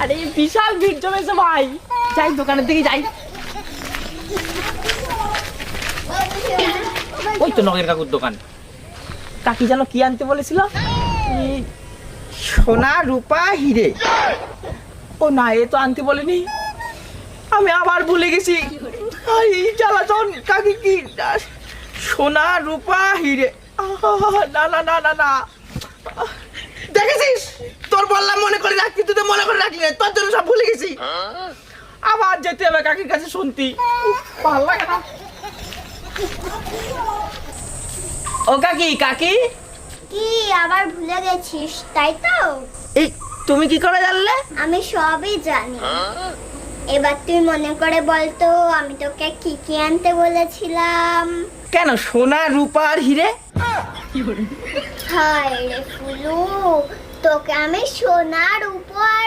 আরে বিশাল ভিড় জমেছে ভাই, যাই দোকানের দিকে যাই। ওই তো নগের কাকুর দোকান। কাকি যেন কি আনতে বলেছিল? সোনা রূপা হিরে। ও না, এ তো আনতে বলেনি, আমি আবার ভুলে গেছি। জ্বালাতন। কাকি কি সোনা রূপা হিরে? না না না না না, দেখেছিস, তোর বললাম মনে করে রাখতি, তুই তো মনে করে রাখলি না, তোর জন্য সব ভুলে গেছি। আবার যেতে হবে কাকির কাছে শুনতি, ভালো লাগে না। ও কাকি, কাকি কি আবার ভুলে গেছিস তাই তো? এই তুমি কি করে জানলে? আমি সবই জানি। এবার তুই মনে করে বলতো আমি তোকে কি কি আনতে বলেছিলাম? কেন সোনা রূপা আর হিরে? হায় রে ফুলু, তোকে আমি সোনার উপর